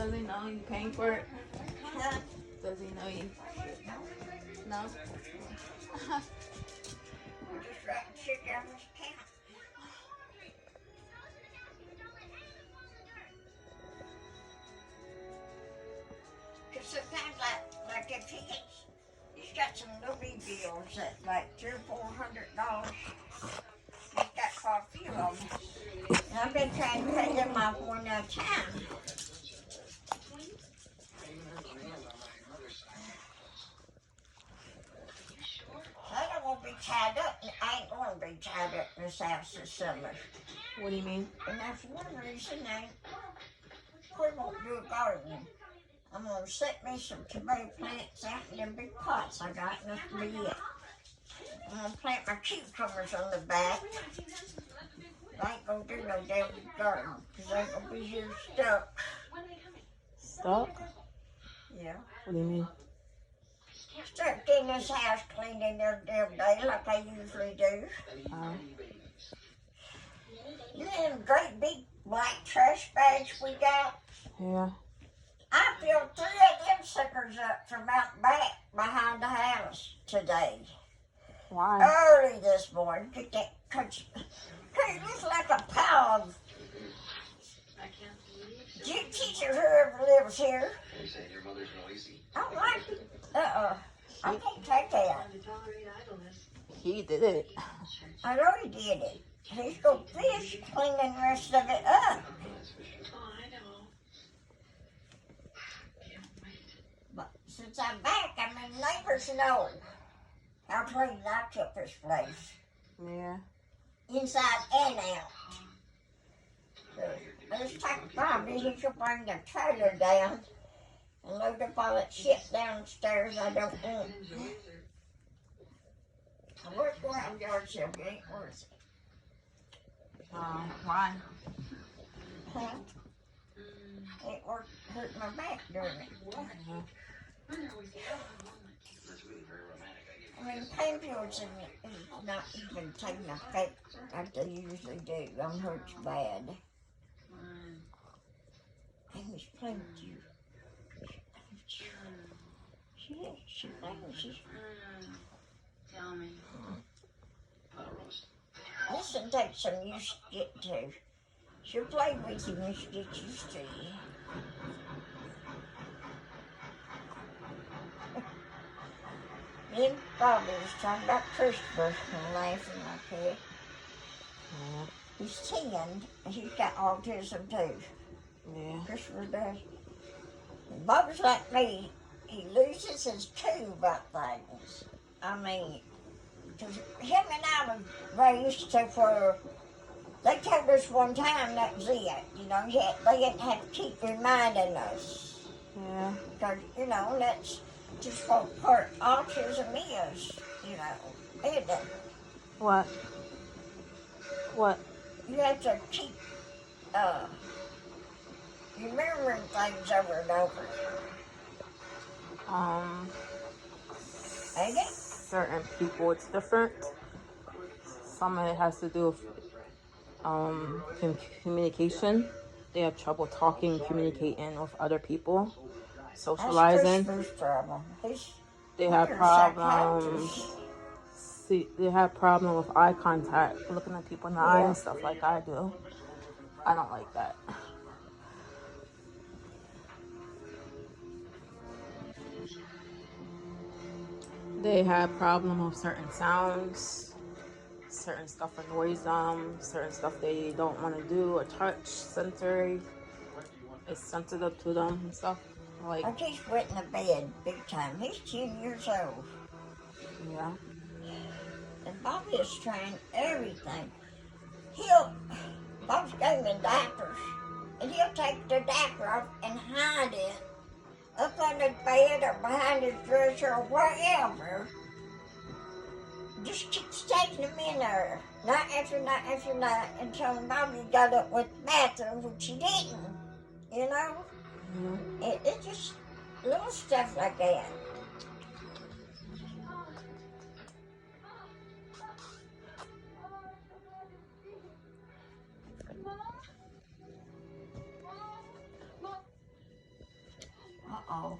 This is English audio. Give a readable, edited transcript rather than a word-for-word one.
Does he know you paying for it? Huh? Does he know you? No? We're just writing shit down this account. Because sometimes, like if he's got some little bills that like $300 or $400. He's got quite a few of them. And I've been trying to pay them off one at a time. I don't want to be tied up. I ain't going to be tied up in this house this summer. What do you mean? And that's one reason we won't do a garden. I'm going to set me some tomato plants out in them big pots I got, and that'll be it. I'm going to plant my cucumbers on the back. I ain't going to do no damn garden, because I ain't going to be here stuck. Stuck? Yeah. What do you mean? Stuck in this house cleaning every damn day like I usually do. You know them great big black trash bags we got? Yeah. I filled 3 of them suckers up from out back behind the house today. Why? Early this morning. Cause it looks like a pile of gypsies or whoever lives here. I don't like it. I can't take that. He did it. I know he did it. He's gonna fish cleaning the rest of it up. But since I'm back, I mean, neighbors know how clean I kept this place. Yeah. Inside and out. So, let's take 5 minutes to bring the trailer down and load up all that shit downstairs I don't want. I work around yard sale, it ain't worth it. Why? Huh? Ain't worth hurting my back doing it. I mean, pain pills is not even taking effect like they usually do. I'm hurt bad. Amy's playing with you. She is. She thinks. Tell me. This will take some used to get to. She'll play with you when she gets used to you. Then Bobby was talking about Christopher and laughing like that. Yeah. He's 10 and he's got autism too. Yeah. Christopher does. And Bobby's like me. He loses his cool about things. I mean, because him and I was raised to where they told us one time that was it. You know, they didn't have to keep reminding us. Yeah. Because, you know, that's just what part autism is, you know, isn't it? What? What? You have to keep remembering things over and over. Ain't it? Certain people, it's different. Some of it has to do with communication. They have trouble talking, communicating with other people, socializing. That's Christopher's problem. They have problems. They have problem with eye contact, looking at people in the eye and stuff like I do. I don't like that. They have problem with certain sounds, certain stuff annoys them, certain stuff they don't want to do or touch, sensory. It's sensitive to them and stuff. Like, he's wet in the bed big time. He's 10 years old. yeah. And Bobby is trying everything. Bob's got him in diapers, and he'll take the diaper off and hide it up under the bed or behind his dresser or wherever. Just keeps taking them in there, night after night after night, until Bobby got up with the bathroom, which he didn't, you know? Mm-hmm. It's just little stuff like that. Uh-oh.